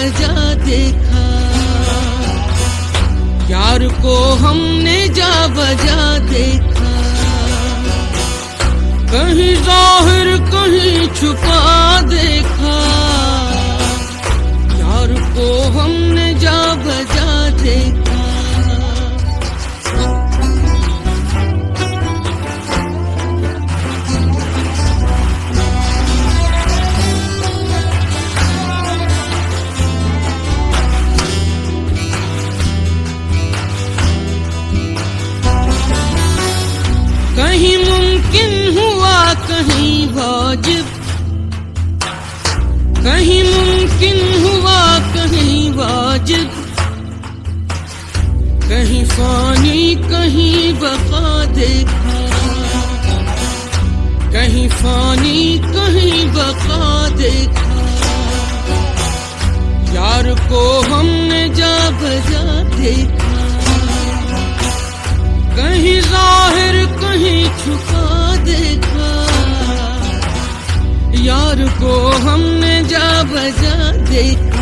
बजा देखा, यार को हमने जा बजा देखा। कहीं जाहिर कहीं छुपा देखा, यार को हमने जा बजा देखा। कहीं मुमकिन हुआ कहीं वाजिब, कहीं मुमकिन हुआ कहीं वाजिब, कहीं फानी कहीं बका देखा, कहीं फानी कहीं बका देखा। यार को हमने जा बजा देखा, कहीं जाहिर कहीं छुपा देखा। यार को हमने जा बजा देखा।